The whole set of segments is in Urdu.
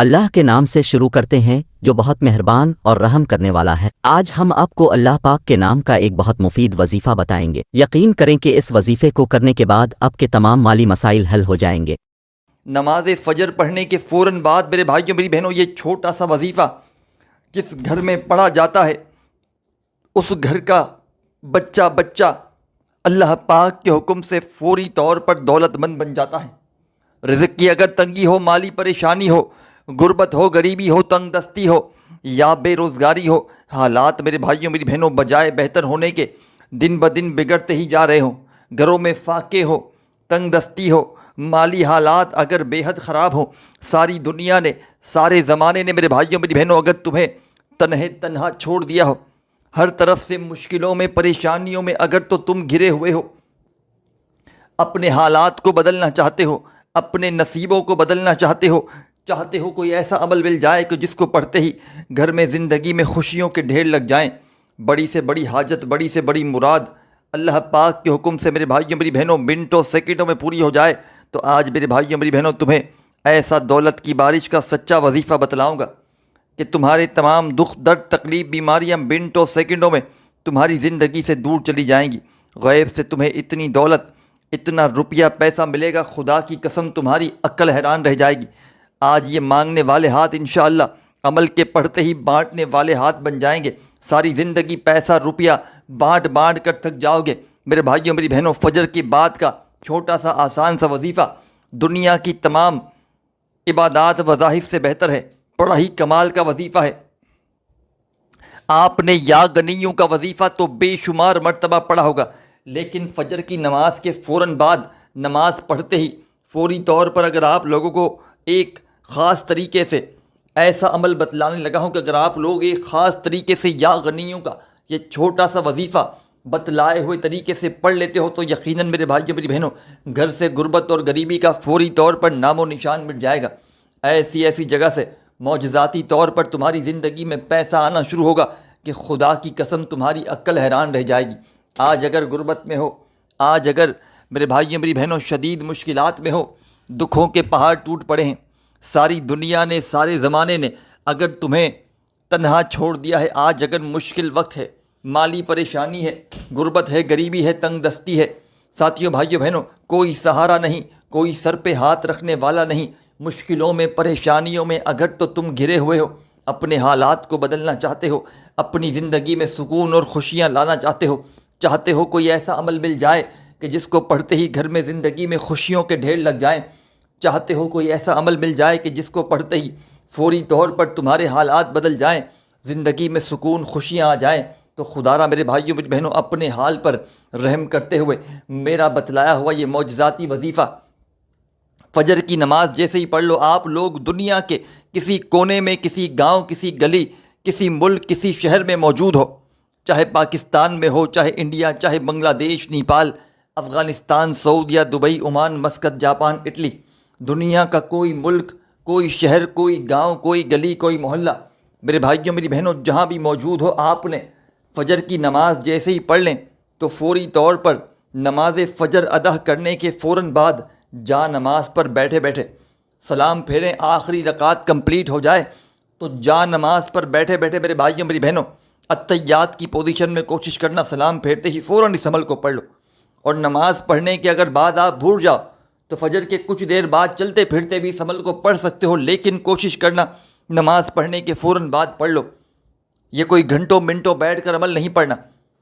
اللہ کے نام سے شروع کرتے ہیں جو بہت مہربان اور رحم کرنے والا ہے۔ آج ہم آپ کو اللہ پاک کے نام کا ایک بہت مفید وظیفہ بتائیں گے۔ یقین کریں کہ اس وظیفے کو کرنے کے بعد آپ کے تمام مالی مسائل حل ہو جائیں گے۔ نماز فجر پڑھنے کے فوراً بعد میرے بھائیوں میری بہنوں، یہ چھوٹا سا وظیفہ جس گھر میں پڑھا جاتا ہے اس گھر کا بچہ بچہ اللہ پاک کے حکم سے فوری طور پر دولت مند بن جاتا ہے۔ رزق کی اگر تنگی ہو، مالی پریشانی ہو، غربت ہو، غریبی ہو، تنگ دستی ہو یا بے روزگاری ہو، حالات میرے بھائیوں میری بہنوں بجائے بہتر ہونے کے دن بدن بگڑتے ہی جا رہے ہوں، گھروں میں فاقے ہو، تنگ دستی ہو، مالی حالات اگر بے حد خراب ہوں، ساری دنیا نے، سارے زمانے نے میرے بھائیوں میری بہنوں اگر تمہیں تنہا چھوڑ دیا ہو، ہر طرف سے مشکلوں میں پریشانیوں میں اگر تو تم گھرے ہوئے ہو، اپنے حالات کو بدلنا چاہتے ہو، اپنے نصیبوں کو بدلنا چاہتے ہو کوئی ایسا عمل مل جائے کہ جس کو پڑھتے ہی گھر میں زندگی میں خوشیوں کے ڈھیر لگ جائیں، بڑی سے بڑی حاجت، بڑی سے بڑی مراد اللہ پاک کے حکم سے میرے بھائیوں میری بہنوں منٹوں سیکنڈوں میں پوری ہو جائے، تو آج میرے بھائیوں میری بہنوں تمہیں ایسا دولت کی بارش کا سچا وظیفہ بتلاؤں گا کہ تمہارے تمام دکھ درد تکلیف بیماریاں منٹوں سیکنڈوں میں تمہاری زندگی سے دور چلی جائیں گی۔ غیب سے تمہیں اتنی دولت، اتنا روپیہ پیسہ ملے گا، خدا کی قسم تمہاری عقل حیران رہ جائے گی۔ آج یہ مانگنے والے ہاتھ انشاءاللہ عمل کے پڑھتے ہی بانٹنے والے ہاتھ بن جائیں گے۔ ساری زندگی پیسہ روپیہ بانٹ کر تھک جاؤ گے۔ میرے بھائیوں میری بہنوں، فجر کی بعد کا چھوٹا سا آسان سا وظیفہ دنیا کی تمام عبادات وظائف سے بہتر ہے، بڑا ہی کمال کا وظیفہ ہے۔ آپ نے یا غنیوں کا وظیفہ تو بے شمار مرتبہ پڑھا ہوگا، لیکن فجر کی نماز کے فوراً بعد نماز پڑھتے ہی فوری طور پر اگر آپ لوگوں کو ایک خاص طریقے سے ایسا عمل بتلانے لگا ہوں کہ اگر آپ لوگ ایک خاص طریقے سے یا غنیوں کا یہ چھوٹا سا وظیفہ بتلائے ہوئے طریقے سے پڑھ لیتے ہو تو یقیناً میرے بھائیوں میری بہنوں گھر سے غربت اور غریبی کا فوری طور پر نام و نشان مٹ جائے گا۔ ایسی جگہ سے معجزاتی طور پر تمہاری زندگی میں پیسہ آنا شروع ہوگا کہ خدا کی قسم تمہاری عقل حیران رہ جائے گی۔ آج اگر غربت میں ہو، آج اگر میرے بھائیوں میری بہنوں شدید مشکلات میں ہو، دکھوں کے پہاڑ ٹوٹ پڑے ہیں، ساری دنیا نے، سارے زمانے نے اگر تمہیں تنہا چھوڑ دیا ہے، آج اگر مشکل وقت ہے، مالی پریشانی ہے، غربت ہے، غریبی ہے، تنگ دستی ہے، ساتھیوں بھائیوں بہنوں کوئی سہارا نہیں، کوئی سر پہ ہاتھ رکھنے والا نہیں، مشکلوں میں پریشانیوں میں اگر تو تم گھرے ہوئے ہو، اپنے حالات کو بدلنا چاہتے ہو، اپنی زندگی میں سکون اور خوشیاں لانا چاہتے ہو کوئی ایسا عمل مل جائے کہ جس کو پڑھتے ہی گھر میں زندگی میں خوشیوں کے ڈھیر لگ جائیں، چاہتے ہو کوئی ایسا عمل مل جائے کہ جس کو پڑھتے ہی فوری طور پر تمہارے حالات بدل جائیں، زندگی میں سکون خوشیاں آ جائیں، تو خدا را میرے بھائیوں میری بہنوں اپنے حال پر رحم کرتے ہوئے میرا بتلایا ہوا یہ معجزاتی وظیفہ فجر کی نماز جیسے ہی پڑھ لو، آپ لوگ دنیا کے کسی کونے میں، کسی گاؤں، کسی گلی، کسی ملک، کسی شہر میں موجود ہو، چاہے پاکستان میں ہو، چاہے انڈیا، چاہے بنگلہ دیش، نیپال، افغانستان، سعودیہ، Dubai, Oman, Muscat, Japan, Italy, دنیا کا کوئی ملک، کوئی شہر، کوئی گاؤں، کوئی گلی، کوئی محلہ، میرے بھائیوں میری بہنوں جہاں بھی موجود ہو، آپ نے فجر کی نماز جیسے ہی پڑھ لیں تو فوری طور پر نماز فجر ادا کرنے کے فوراً بعد جا نماز پر بیٹھے بیٹھے سلام پھیریں، آخری رکعت کمپلیٹ ہو جائے تو جا نماز پر بیٹھے بیٹھے میرے بھائیوں میری بہنوں اتحیات کی پوزیشن میں کوشش کرنا، سلام پھیرتے ہی فوراً اس عمل کو پڑھ لو۔ اور نماز پڑھنے کے اگر بعد آپ بھول جاؤ تو فجر کے کچھ دیر بعد چلتے پھرتے بھی اس عمل کو پڑھ سکتے ہو، لیکن کوشش کرنا نماز پڑھنے کے فوراً بعد پڑھ لو۔ یہ کوئی گھنٹوں منٹوں بیٹھ کر عمل نہیں پڑھنا،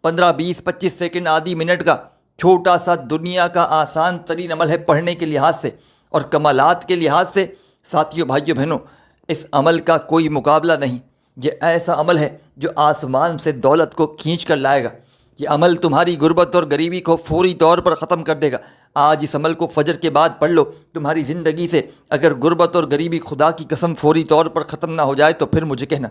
15 20 25 سیکنڈ آدھی منٹ کا چھوٹا سا دنیا کا آسان ترین عمل ہے پڑھنے کے لحاظ سے اور کمالات کے لحاظ سے۔ ساتھیوں بھائیوں بہنوں اس عمل کا کوئی مقابلہ نہیں، یہ ایسا عمل ہے جو آسمان سے دولت کو کھینچ کر لائے گا، یہ عمل تمہاری غربت اور غریبی کو فوری طور پر ختم کر دے گا۔ آج اس عمل کو فجر کے بعد پڑھ لو، تمہاری زندگی سے اگر غربت اور غریبی خدا کی قسم فوری طور پر ختم نہ ہو جائے تو پھر مجھے کہنا۔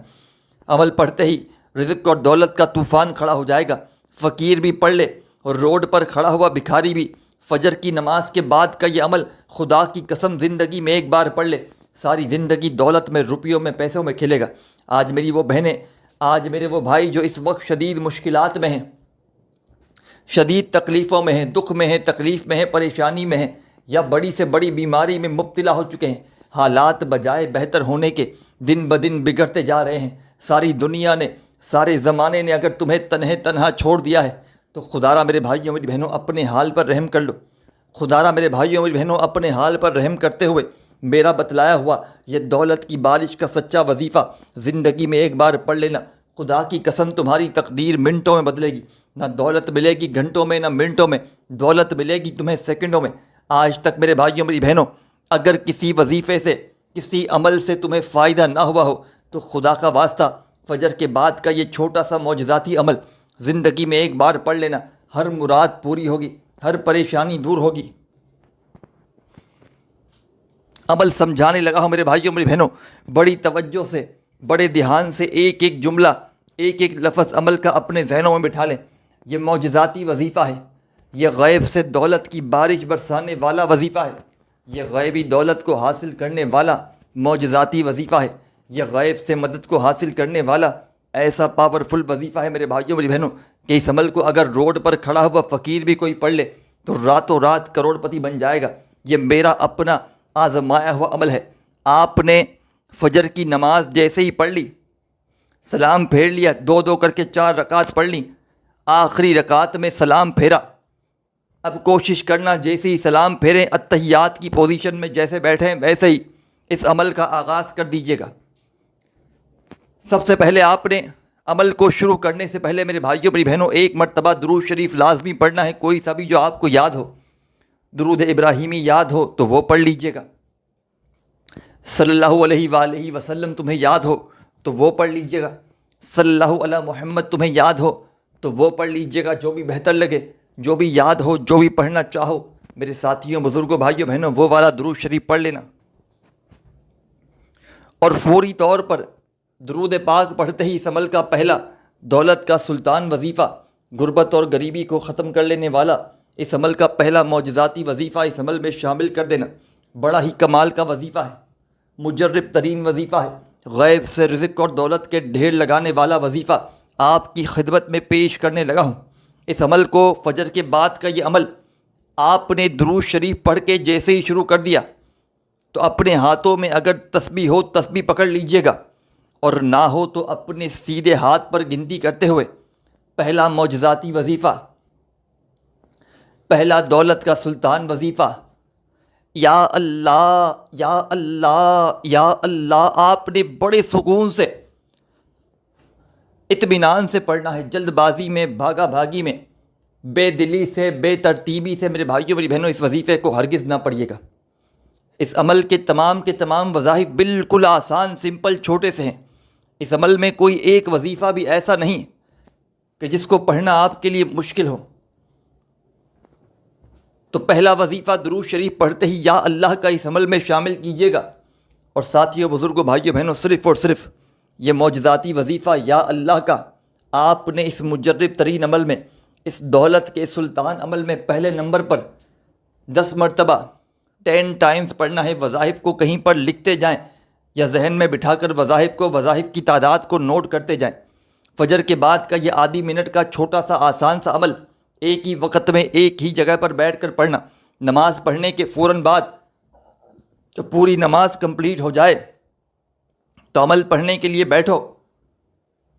عمل پڑھتے ہی رزق اور دولت کا طوفان کھڑا ہو جائے گا۔ فقیر بھی پڑھ لے اور روڈ پر کھڑا ہوا بھکاری بھی فجر کی نماز کے بعد کا یہ عمل خدا کی قسم زندگی میں ایک بار پڑھ لے، ساری زندگی دولت میں، روپیوں میں، پیسوں میں کھلے گا۔ آج میری وہ بہنیں، آج میرے وہ بھائی جو اس وقت شدید مشکلات میں ہیں، شدید تکلیفوں میں ہیں، دکھ میں ہیں، تکلیف میں ہیں، پریشانی میں ہیں یا بڑی سے بڑی بیماری میں مبتلا ہو چکے ہیں، حالات بجائے بہتر ہونے کے دن بدن بگڑتے جا رہے ہیں۔ ساری دنیا نے، سارے زمانے نے اگر تمہیں تنہا چھوڑ دیا ہے تو خدارا میرے بھائیوں میری بہنوں اپنے حال پر رحم کر لو۔ خدارا میرے بھائیوں میری بہنوں اپنے حال پر رحم کرتے ہوئے میرا بتلایا ہوا یہ دولت کی بارش کا سچا وظیفہ زندگی میں ایک بار پڑھ لینا۔ خدا کی قسم تمہاری تقدیر منٹوں میں بدلے گی۔ نہ دولت ملے گی گھنٹوں میں، نہ منٹوں میں، دولت ملے گی تمہیں سیکنڈوں میں۔ آج تک میرے بھائیوں میری بہنوں اگر کسی وظیفے سے، کسی عمل سے تمہیں فائدہ نہ ہوا ہو تو خدا کا واسطہ فجر کے بعد کا یہ چھوٹا سا معجزاتی عمل زندگی میں ایک بار پڑھ لینا، ہر مراد پوری ہوگی، ہر پریشانی دور ہوگی۔ عمل سمجھانے لگا ہوں میرے بھائیوں میری بہنوں، بڑی توجہ سے، بڑے دھیان سے ایک ایک جملہ، ایک ایک لفظ عمل کا اپنے ذہنوں میں بٹھا لیں۔ یہ معجزاتی وظیفہ ہے، یہ غیب سے دولت کی بارش برسانے والا وظیفہ ہے، یہ غیبی دولت کو حاصل کرنے والا معجزاتی وظیفہ ہے، یہ غیب سے مدد کو حاصل کرنے والا ایسا پاورفل وظیفہ ہے میرے بھائیوں میری بہنوں کہ اس عمل کو اگر روڈ پر کھڑا ہوا فقیر بھی کوئی پڑھ لے تو راتوں رات کروڑ پتی بن جائے گا۔ یہ میرا اپنا آزمایا ہوا عمل ہے۔ آپ نے فجر کی نماز جیسے ہی پڑھ لی، سلام پھیر لیا، دو دو کر کے 4 رکعت پڑھ لی، آخری رکعت میں سلام پھیرا۔ اب کوشش کرنا جیسے ہی سلام پھیریں اتحیات کی پوزیشن میں جیسے بیٹھیں ویسے ہی اس عمل کا آغاز کر دیجیے گا۔ سب سے پہلے آپ نے عمل کو شروع کرنے سے پہلے میرے بھائیوں میری بہنوں ایک مرتبہ درود شریف لازمی پڑھنا ہے، کوئی سا بھی جو آپ کو یاد ہو۔ درود ابراہیمی یاد ہو تو وہ پڑھ لیجیے گا، صلی اللہ علیہ وآلہ وسلم تمہیں یاد ہو تو وہ پڑھ لیجیے گا، صلی اللہ علی محمد تمہیں یاد ہو تو وہ پڑھ لیجیے گا، جو بھی بہتر لگے، جو بھی یاد ہو، جو بھی پڑھنا چاہو میرے ساتھیوں بزرگوں بھائیوں بہنوں وہ والا درود شریف پڑھ لینا۔ اور فوری طور پر درود پاک پڑھتے ہی اس عمل کا پہلا دولت کا سلطان وظیفہ، غربت اور غریبی کو ختم کر لینے والا اس عمل کا پہلا معجزاتی وظیفہ اس عمل میں شامل کر دینا۔ بڑا ہی کمال کا وظیفہ ہے، مجرب ترین وظیفہ ہے، غیب سے رزق اور دولت کے ڈھیر لگانے والا وظیفہ آپ کی خدمت میں پیش کرنے لگا ہوں۔ اس عمل کو فجر کے بعد کا یہ عمل آپ نے درود شریف پڑھ کے جیسے ہی شروع کر دیا تو اپنے ہاتھوں میں اگر تسبیح ہو تسبیح پکڑ لیجئے گا، اور نہ ہو تو اپنے سیدھے ہاتھ پر گنتی کرتے ہوئے پہلا معجزاتی وظیفہ، پہلا دولت کا سلطان وظیفہ، یا اللہ یا اللہ یا اللہ، آپ نے بڑے سکون سے، اطمینان سے پڑھنا ہے، جلد بازی میں، بھاگا بھاگی میں، بے دلی سے، بے ترتیبی سے میرے بھائیوں میری بہنوں اس وظیفے کو ہرگز نہ پڑھیے گا۔ اس عمل کے تمام وظائف بالکل آسان، سمپل، چھوٹے سے ہیں۔ اس عمل میں کوئی ایک وظیفہ بھی ایسا نہیں کہ جس کو پڑھنا آپ کے لیے مشکل ہو۔ تو پہلا وظیفہ درود شریف پڑھتے ہی یا اللہ کا اس عمل میں شامل کیجیے گا، اور ساتھیوں بزرگوں بھائیوں بہنوں صرف اور صرف یہ معجزاتی وظیفہ یا اللہ کا آپ نے اس مجرب ترین عمل میں، اس دولت کے سلطان عمل میں پہلے نمبر پر 10 مرتبہ 10 ٹائمز پڑھنا ہے۔ وظائف کو کہیں پر لکھتے جائیں یا ذہن میں بٹھا کر وظائف کی تعداد کو نوٹ کرتے جائیں۔ فجر کے بعد کا یہ آدھی منٹ کا چھوٹا سا آسان سا عمل ایک ہی وقت میں ایک ہی جگہ پر بیٹھ کر پڑھنا۔ نماز پڑھنے کے فوراً بعد جب پوری نماز کمپلیٹ ہو جائے تو عمل پڑھنے کے لیے بیٹھو،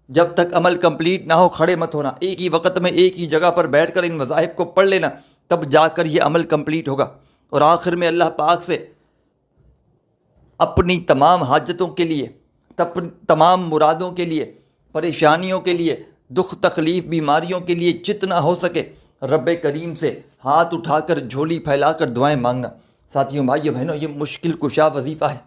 جب تک عمل کمپلیٹ نہ ہو کھڑے مت ہونا، ایک ہی وقت میں ایک ہی جگہ پر بیٹھ کر ان وظائف کو پڑھ لینا، تب جا کر یہ عمل کمپلیٹ ہوگا۔ اور آخر میں اللہ پاک سے اپنی تمام حاجتوں کے لیے، تمام مرادوں کے لیے، پریشانیوں کے لیے، دکھ تکلیف بیماریوں کے لیے جتنا ہو سکے رب کریم سے ہاتھ اٹھا کر جھولی پھیلا کر دعائیں مانگنا۔ ساتھیوں بھائیوں بہنوں یہ مشکل کشا وظیفہ ہے،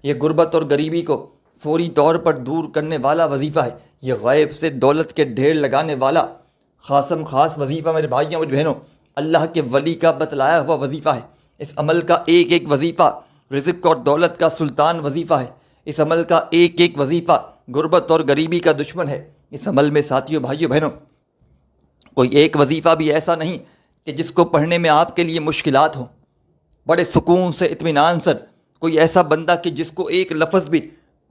یہ غربت اور غریبی کو فوری طور پر دور کرنے والا وظیفہ ہے، یہ غیب سے دولت کے ڈھیر لگانے والا خاصم خاص وظیفہ میرے بھائیوں اور بہنوں اللہ کے ولی کا بتلایا ہوا وظیفہ ہے۔ اس عمل کا ایک ایک وظیفہ رزق اور دولت کا سلطان وظیفہ ہے، اس عمل کا ایک ایک وظیفہ غربت اور غریبی کا دشمن ہے۔ اس عمل میں ساتھیوں بھائیوں بہنوں کوئی ایک وظیفہ بھی ایسا نہیں کہ جس کو پڑھنے میں آپ کے لیے مشکلات ہوں۔ بڑے سکون سے، اطمینان سے کوئی ایسا بندہ کہ جس کو ایک لفظ بھی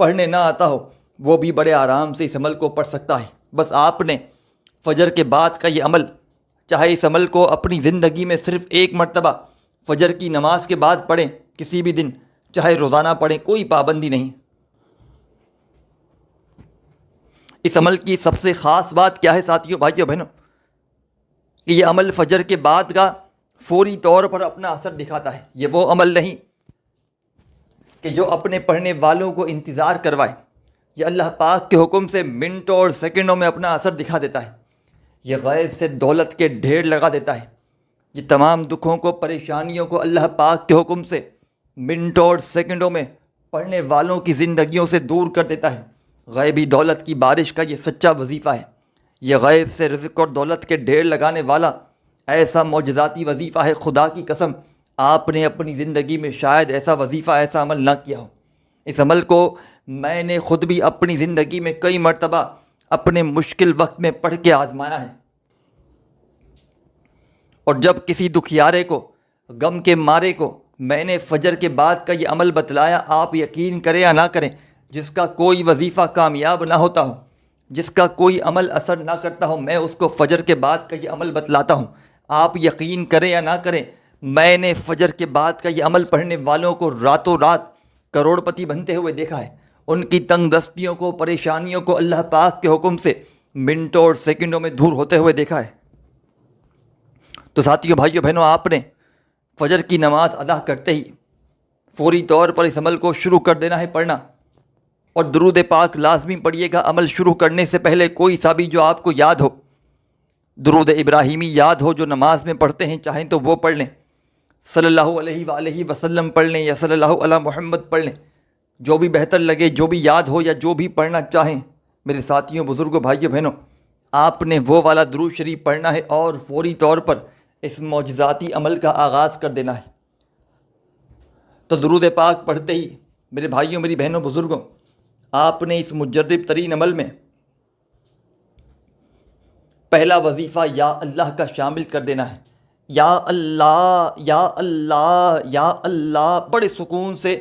پڑھنے نہ آتا ہو وہ بھی بڑے آرام سے اس عمل کو پڑھ سکتا ہے۔ بس آپ نے فجر کے بعد کا یہ عمل، چاہے اس عمل کو اپنی زندگی میں صرف ایک مرتبہ فجر کی نماز کے بعد پڑھیں کسی بھی دن، چاہے روزانہ پڑھیں، کوئی پابندی نہیں۔ اس عمل کی سب سے خاص بات کیا ہے ساتھیوں، بھائیوں بہنوں، کہ یہ عمل فجر کے بعد کا فوری طور پر اپنا اثر دکھاتا ہے۔ یہ وہ عمل نہیں کہ جو اپنے پڑھنے والوں کو انتظار کروائے، یہ اللہ پاک کے حکم سے منٹوں اور سیکنڈوں میں اپنا اثر دکھا دیتا ہے۔ یہ غیب سے دولت کے ڈھیر لگا دیتا ہے۔ یہ تمام دکھوں کو، پریشانیوں کو اللہ پاک کے حکم سے منٹوں اور سیکنڈوں میں پڑھنے والوں کی زندگیوں سے دور کر دیتا ہے۔ غیبی دولت کی بارش کا یہ سچا وظیفہ ہے۔ یہ غیب سے رزق اور دولت کے ڈھیر لگانے والا ایسا معجزاتی وظیفہ ہے، خدا کی قسم آپ نے اپنی زندگی میں شاید ایسا وظیفہ، ایسا عمل نہ کیا ہو۔ اس عمل کو میں نے خود بھی اپنی زندگی میں کئی مرتبہ اپنے مشکل وقت میں پڑھ کے آزمایا ہے، اور جب کسی دکھیارے کو، غم کے مارے کو میں نے فجر کے بعد کا یہ عمل بتلایا، آپ یقین کریں یا نہ کریں، جس کا کوئی وظیفہ کامیاب نہ ہوتا ہو، جس کا کوئی عمل اثر نہ کرتا ہو، میں اس کو فجر کے بعد کا یہ عمل بتلاتا ہوں۔ آپ یقین کریں یا نہ کریں، میں نے فجر کے بعد کا یہ عمل پڑھنے والوں کو راتوں رات کروڑ پتی بنتے ہوئے دیکھا ہے۔ ان کی تنگ دستیوں کو، پریشانیوں کو اللہ پاک کے حکم سے منٹوں اور سیکنڈوں میں دور ہوتے ہوئے دیکھا ہے۔ تو ساتھیوں، بھائیوں بہنوں، آپ نے فجر کی نماز ادا کرتے ہی فوری طور پر اس عمل کو شروع کر دینا ہے پڑھنا، اور درود پاک لازمی پڑھیے گا۔ عمل شروع کرنے سے پہلے کوئی سا بھی جو آپ کو یاد ہو، درود ابراہیمی یاد ہو جو نماز میں پڑھتے ہیں، چاہیں تو وہ پڑھ لیں، صلی اللہ علیہ وآلہ وسلم پڑھ لیں، یا صلی اللہ علی محمد پڑھ لیں، جو بھی بہتر لگے، جو بھی یاد ہو یا جو بھی پڑھنا چاہیں۔ میرے ساتھیوں، بزرگوں، بھائیوں بہنوں، آپ نے وہ والا درود شریف پڑھنا ہے اور فوری طور پر اس معجزاتی عمل کا آغاز کر دینا ہے۔ تو درود پاک پڑھتے ہی میرے بھائیوں، میری بہنوں، بزرگوں، آپ نے اس مجرب ترین عمل میں پہلا وظیفہ یا اللہ کا شامل کر دینا ہے۔ یا اللہ، یا اللہ، یا اللہ، بڑے سکون سے،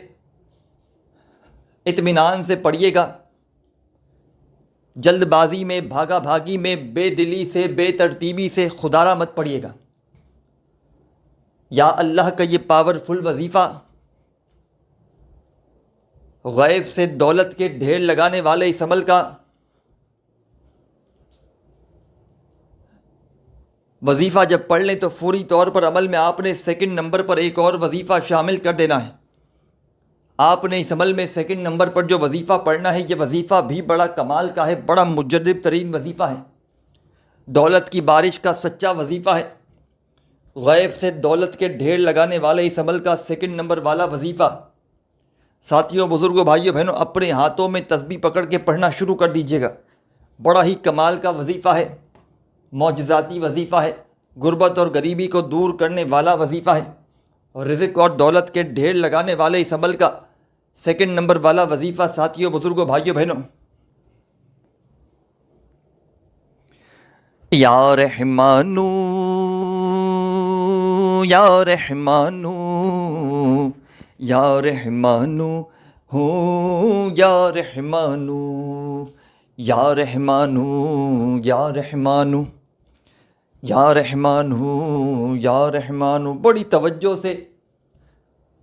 اطمینان سے پڑھیے گا، جلد بازی میں، بھاگا بھاگی میں، بے دلی سے، بے ترتیبی سے خدارہ مت پڑھیے گا۔ یا اللہ کا یہ پاورفل وظیفہ غیب سے دولت کے ڈھیر لگانے والے اس عمل کا وظیفہ جب پڑھ لیں تو فوری طور پر عمل میں آپ نے سیکنڈ نمبر پر ایک اور وظیفہ شامل کر دینا ہے۔ آپ نے اس عمل میں سیکنڈ نمبر پر جو وظیفہ پڑھنا ہے، یہ وظیفہ بھی بڑا کمال کا ہے، بڑا مجرب ترین وظیفہ ہے، دولت کی بارش کا سچا وظیفہ ہے۔ غیب سے دولت کے ڈھیر لگانے والے اس عمل کا سیکنڈ نمبر والا وظیفہ، ساتھیوں، بزرگوں، بھائیوں بہنوں، اپنے ہاتھوں میں تسبیح پکڑ کے پڑھنا شروع کر دیجیے گا۔ بڑا ہی کمال کا وظیفہ ہے، معجزاتی وظیفہ ہے، غربت اور غریبی کو دور کرنے والا وظیفہ ہے، اور رزق اور دولت کے ڈھیر لگانے والے اس عمل کا سیکنڈ نمبر والا وظیفہ، ساتھیوں، بزرگوں، بھائیوں بہنوں، یا رحمانو، یا رحمانو، یا رحمانو، ہو یا رحمانو، یا رحمانو، یا رحمانو، یا رحمانو، یا رحمانو، بڑی توجہ سے،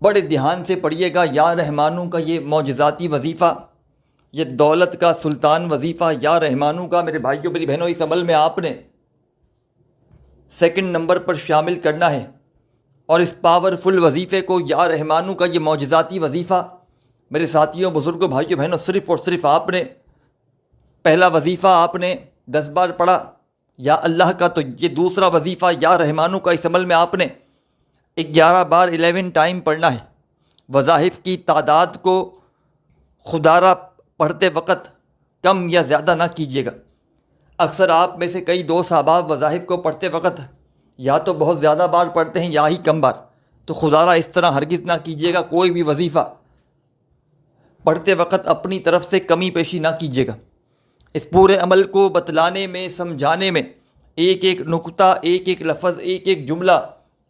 بڑے دھیان سے پڑھیے گا۔ یا رحمانو کا یہ معجزاتی وظیفہ، یہ دولت کا سلطان وظیفہ یا رحمانو کا، میرے بھائیوں، میری بہنوں، اس عمل میں آپ نے سیکنڈ نمبر پر شامل کرنا ہے، اور اس پاورفل وظیفے کو، یا رحمانو کا یہ معجزاتی وظیفہ، میرے ساتھیوں، بزرگوں، بھائیوں بہنوں، صرف اور صرف آپ نے پہلا وظیفہ آپ نے 10 بار پڑھا یا اللہ کا، تو یہ دوسرا وظیفہ یا رحمانو کا اس عمل میں آپ نے 11 بار 11 ٹائم پڑھنا ہے۔ وظائف کی تعداد کو خدارہ پڑھتے وقت کم یا زیادہ نہ کیجیے گا۔ اکثر آپ میں سے کئی دوست احباب وظائف کو پڑھتے وقت یا تو بہت زیادہ بار پڑھتے ہیں یا ہی کم بار، تو خدارہ اس طرح ہرگز نہ کیجیے گا۔ کوئی بھی وظیفہ پڑھتے وقت اپنی طرف سے کمی پیشی نہ کیجیے گا۔ اس پورے عمل کو بتلانے میں، سمجھانے میں، ایک ایک نقطہ، ایک ایک لفظ، ایک ایک جملہ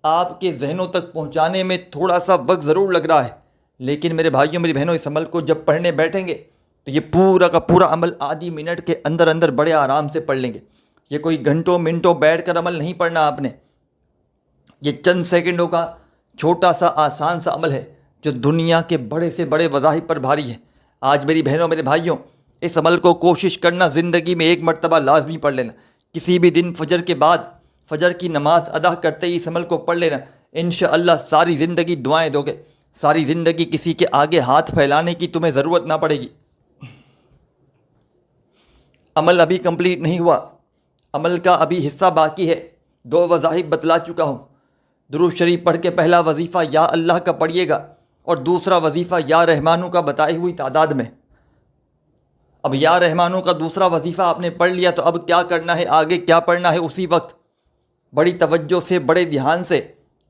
آپ کے ذہنوں تک پہنچانے میں تھوڑا سا وقت ضرور لگ رہا ہے، لیکن میرے بھائیوں، میری بہنوں، اس عمل کو جب پڑھنے بیٹھیں گے تو یہ پورا کا پورا عمل آدھی منٹ کے اندر اندر بڑے آرام سے پڑھ لیں گے۔ یہ کوئی گھنٹوں منٹوں بیٹھ کر عمل نہیں پڑھنا آپ نے، یہ چند سیکنڈوں کا چھوٹا سا آسان سا عمل ہے۔ جو دنیا کے بڑے سے بڑے وظائف پر بھاری ہے۔ آج میری بہنوں میرے بھائیوں، اس عمل کو کوشش کرنا زندگی میں ایک مرتبہ لازمی پڑھ لینا۔ کسی بھی دن فجر کے بعد فجر کی نماز ادا کرتے ہی اس عمل کو پڑھ لینا۔ انشاءاللہ ساری زندگی دعائیں دو گے، ساری زندگی کسی کے آگے ہاتھ پھیلانے کی تمہیں ضرورت نہ پڑے گی۔ عمل ابھی کمپلیٹ نہیں ہوا، عمل کا ابھی حصہ باقی ہے۔ 2 وظائف بتلا چکا ہوں۔ درود شریف پڑھ کے پہلا وظیفہ یا اللہ کا پڑھیے گا، اور دوسرا وظیفہ یا رحمانوں کا بتائی ہوئی تعداد میں۔ اب یا رحمانوں کا دوسرا وظیفہ آپ نے پڑھ لیا تو اب کیا کرنا ہے، آگے کیا پڑھنا ہے، اسی وقت بڑی توجہ سے، بڑے دھیان سے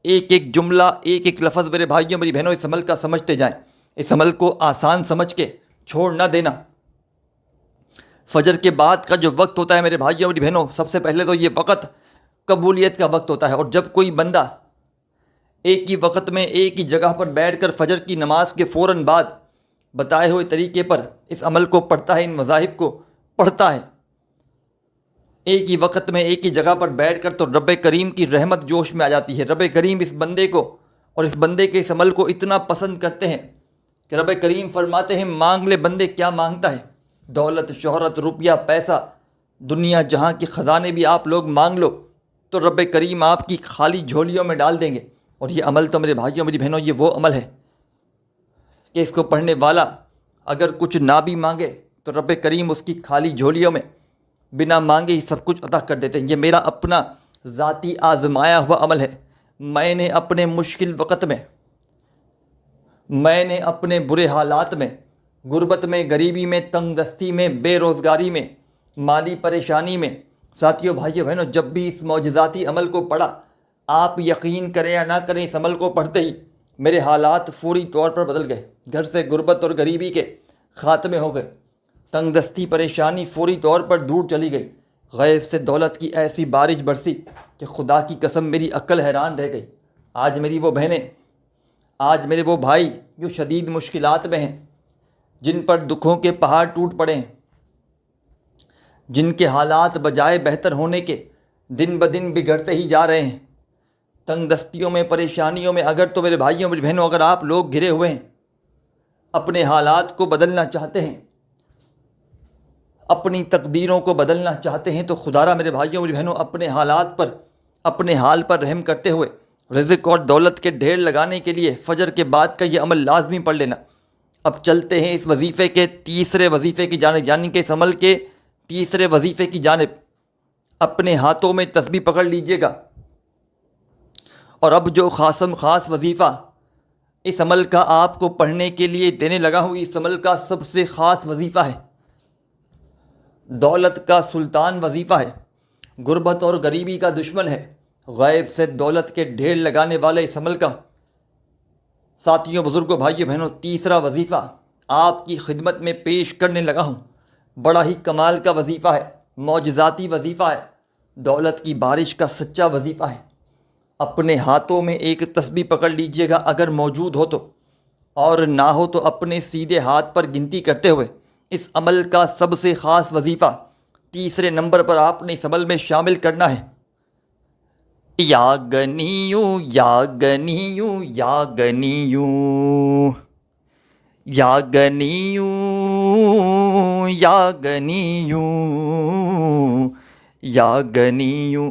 ایک ایک جملہ، ایک ایک لفظ میرے بھائیوں میری بہنوں اس عمل کا سمجھتے جائیں۔ اس عمل کو آسان سمجھ کے چھوڑ نہ دینا۔ فجر کے بعد کا جو وقت ہوتا ہے میرے بھائیوں میری بہنوں، سب سے پہلے تو یہ وقت قبولیت کا وقت ہوتا ہے، اور جب کوئی بندہ ایک ہی وقت میں ایک ہی جگہ پر بیٹھ کر فجر کی نماز کے فوراً بعد بتائے ہوئے طریقے پر اس عمل کو پڑھتا ہے، ان وظائف کو پڑھتا ہے ایک ہی وقت میں ایک ہی جگہ پر بیٹھ کر، تو رب کریم کی رحمت جوش میں آ جاتی ہے۔ رب کریم اس بندے کو اور اس بندے کے اس عمل کو اتنا پسند کرتے ہیں کہ رب کریم فرماتے ہیں مانگ لے بندے، کیا مانگتا ہے؟ دولت، شہرت، روپیہ، پیسہ، دنیا جہاں کے خزانے بھی آپ لوگ مانگ لو تو رب کریم آپ کی خالی جھولیوں میں ڈال دیں گے۔ اور یہ عمل تو میرے بھائیوں میری بہنوں یہ وہ عمل ہے کہ اس کو پڑھنے والا اگر کچھ نہ بھی مانگے تو رب کریم اس کی خالی جھولیوں میں بنا مانگے ہی سب کچھ عطا کر دیتے ہیں۔ یہ میرا اپنا ذاتی آزمایا ہوا عمل ہے۔ میں نے اپنے مشکل وقت میں، میں نے اپنے برے حالات میں، غربت میں، غریبی میں، تنگ دستی میں، بے روزگاری میں، مالی پریشانی میں، ساتھیوں بھائیوں بہنوں، جب بھی اس معجزاتی عمل کو پڑھا، آپ یقین کریں یا نہ کریں، اس عمل کو پڑھتے ہی میرے حالات فوری طور پر بدل گئے۔ گھر سے غربت اور غریبی کے خاتمے ہو گئے، تنگ دستی پریشانی فوری طور پر دور چلی گئی، غیب سے دولت کی ایسی بارش برسی کہ خدا کی قسم میری عقل حیران رہ گئی۔ آج میری وہ بہنیں، آج میرے وہ بھائی جو شدید مشکلات میں ہیں، جن پر دکھوں کے پہاڑ ٹوٹ پڑے ہیں، جن کے حالات بجائے بہتر ہونے کے دن بدن بگڑتے ہی جا رہے ہیں، تنگ دستیوں میں، پریشانیوں میں، اگر تو میرے بھائیوں میری بہنوں اگر آپ لوگ گھرے ہوئے ہیں، اپنے حالات کو بدلنا چاہتے ہیں، اپنی تقدیروں کو بدلنا چاہتے ہیں، تو خدارا میرے بھائیوں میری بہنوں اپنے حالات پر، اپنے حال پر رحم کرتے ہوئے رزق اور دولت کے ڈھیر لگانے کے لیے فجر کے بعد کا یہ عمل لازمی پڑھ لینا۔ اب چلتے ہیں اس وظیفے کے تیسرے وظیفے کی جانب، یعنی کہ اس عمل کے تیسرے وظیفے کی جانب۔ اپنے ہاتھوں میں تسبیح پکڑ لیجئے گا، اور اب جو خاص وظیفہ اس عمل کا آپ کو پڑھنے کے لیے دینے لگا ہوں، اس عمل کا سب سے خاص وظیفہ ہے، دولت کا سلطان وظیفہ ہے، غربت اور غریبی کا دشمن ہے، غیب سے دولت کے ڈھیر لگانے والے اس عمل کا ساتھیوں، بزرگوں، بھائیوں، بہنوں تیسرا وظیفہ آپ کی خدمت میں پیش کرنے لگا ہوں۔ بڑا ہی کمال کا وظیفہ ہے، معجزاتی وظیفہ ہے، دولت کی بارش کا سچا وظیفہ ہے۔ اپنے ہاتھوں میں ایک تسبیح پکڑ لیجئے گا اگر موجود ہو تو، اور نہ ہو تو اپنے سیدھے ہاتھ پر گنتی کرتے ہوئے اس عمل کا سب سے خاص وظیفہ تیسرے نمبر پر آپ نے اس عمل میں شامل کرنا ہے۔ یا گنیو یا گنیو یا گنیو یا گنیو یا گنیو یا گنیو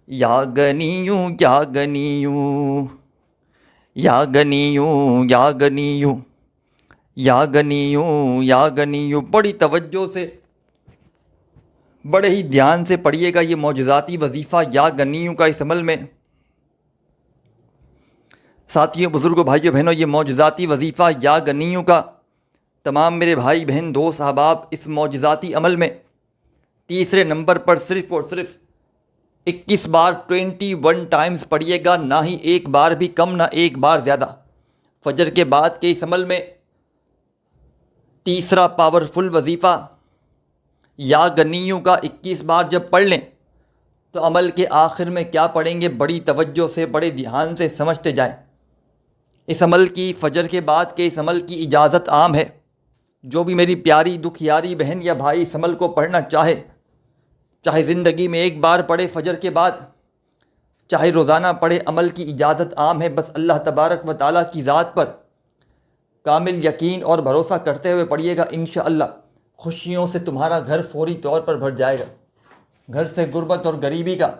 یا گنیو یا گنیو یا گنیو یا گنیو یا گنیو یا گنیو۔ بڑی توجہ سے، بڑے ہی دھیان سے پڑھیے گا یہ معجزاتی وظیفہ یا گنیو کا اس عمل میں۔ ساتھیوں، بزرگوں، بھائیوں، بہنوں، یہ معجزاتی وظیفہ یا گنیو کا تمام میرے بھائی بہن دوست احباب اس معجزاتی عمل میں تیسرے نمبر پر صرف اور صرف 21 بار 21 ٹائمز پڑھیے گا، نہ ہی ایک بار بھی کم، نہ ایک بار زیادہ۔ فجر کے بعد کے اس عمل میں تیسرا پاورفل وظیفہ یا گنیوں کا 21 بار جب پڑھ لیں تو عمل کے آخر میں کیا پڑھیں گے، بڑی توجہ سے، بڑے دھیان سے سمجھتے جائیں۔ اس عمل کی، فجر کے بعد کے اس عمل کی اجازت عام ہے۔ جو بھی میری پیاری دکھیاری بہن یا بھائی اس عمل کو پڑھنا چاہے، چاہے زندگی میں ایک بار پڑھے فجر کے بعد، چاہے روزانہ پڑھے، عمل کی اجازت عام ہے۔ بس اللہ تبارک و تعالیٰ کی ذات پر کامل یقین اور بھروسہ کرتے ہوئے پڑھیے گا، انشاءاللہ خوشیوں سے تمہارا گھر فوری طور پر بھر جائے گا، گھر سے غربت اور غریبی کا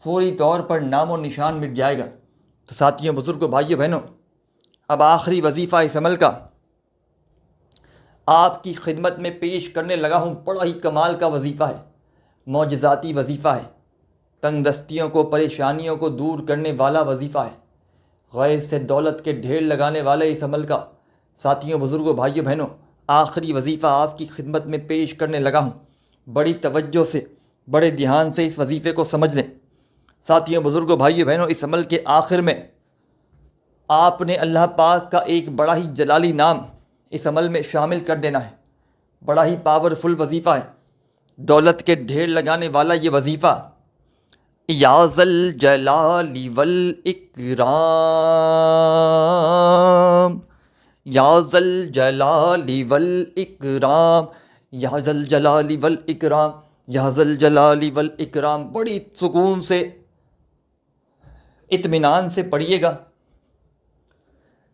فوری طور پر نام و نشان مٹ جائے گا۔ تو ساتھیوں، بزرگوں، بھائیوں، بہنوں، اب آخری وظیفہ اس عمل کا آپ کی خدمت میں پیش کرنے لگا ہوں۔ بڑا ہی کمال کا وظیفہ ہے، معجزاتی وظیفہ ہے، تنگ دستیوں کو، پریشانیوں کو دور کرنے والا وظیفہ ہے، غیب سے دولت کے ڈھیر لگانے والے اس عمل کا ساتھیوں، بزرگوں، بھائیوں، بہنوں آخری وظیفہ آپ کی خدمت میں پیش کرنے لگا ہوں۔ بڑی توجہ سے، بڑے دھیان سے اس وظیفے کو سمجھ لیں۔ ساتھیوں، بزرگوں، بھائیوں، بہنوں، اس عمل کے آخر میں آپ نے اللہ پاک کا ایک بڑا ہی جلالی نام اس عمل میں شامل کر دینا ہے۔ بڑا ہی پاورفل وظیفہ ہے، دولت کے ڈھیر لگانے والا یہ وظیفہ، یا ذا الجلال والاکرام، یا ذا الجلال والاکرام، یا ذا الجلال والاکرام، یا ذا الجلال والاکرام۔ بڑی سکون سے، اطمینان سے پڑھیے گا،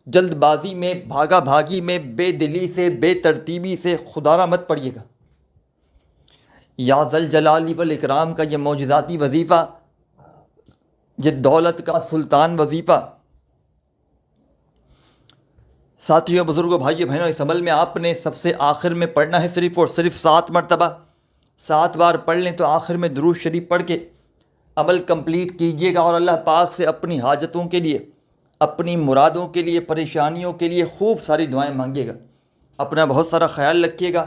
جلد بازی میں، بھاگا بھاگی میں، بے دلی سے، بے ترتیبی سے خدارہ مت پڑھیے گا۔ یا ذا الجلال والاکرام کا یہ معجزاتی وظیفہ، یہ دولت کا سلطان وظیفہ، ساتھیوں، بزرگوں، بھائیوں، بہنوں اس عمل میں آپ نے سب سے آخر میں پڑھنا ہے صرف اور صرف 7 مرتبہ۔ 7 بار پڑھ لیں تو آخر میں درود شریف پڑھ کے عمل کمپلیٹ کیجیے گا، اور اللہ پاک سے اپنی حاجتوں کے لیے، اپنی مرادوں کے لیے، پریشانیوں کے لیے خوب ساری دعائیں مانگیے گا۔ اپنا بہت سارا خیال رکھیے گا۔